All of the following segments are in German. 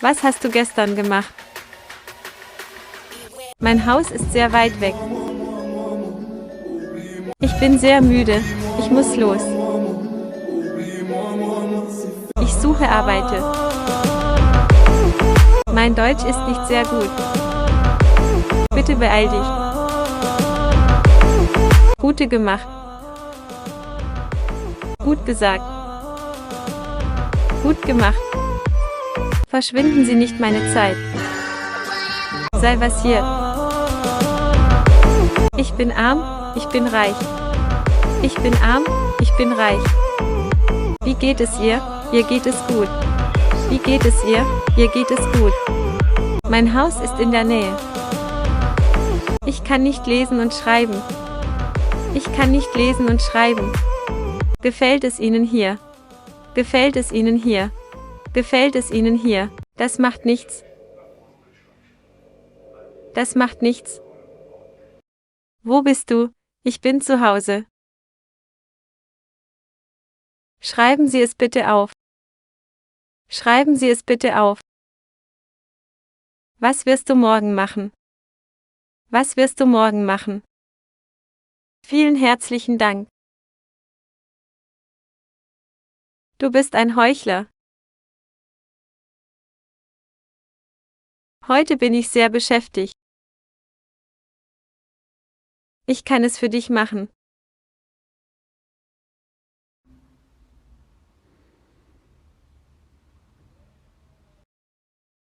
Was hast du gestern gemacht? Mein Haus ist sehr weit weg. Ich bin sehr müde. Ich muss los. Ich suche Arbeiter. Mein Deutsch ist nicht sehr gut. Bitte beeil dich. Gute gemacht. Gut gesagt. Gut gemacht. Verschwinden Sie nicht meine Zeit. Sei was hier. Ich bin arm, ich bin reich. Ich bin arm, ich bin reich. Wie geht es ihr? Ihr geht es gut. Wie geht es ihr? Ihr geht es gut. Mein Haus ist in der Nähe. Ich kann nicht lesen und schreiben. Ich kann nicht lesen und schreiben. Gefällt es Ihnen hier? Gefällt es Ihnen hier? Gefällt es Ihnen hier? Das macht nichts. Das macht nichts. Wo bist du? Ich bin zu Hause. Schreiben Sie es bitte auf. Schreiben Sie es bitte auf. Was wirst du morgen machen? Was wirst du morgen machen? Vielen herzlichen Dank. Du bist ein Heuchler. Heute bin ich sehr beschäftigt. Ich kann es für dich machen.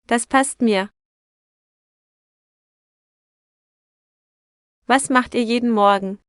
Das passt mir. Was macht ihr jeden Morgen?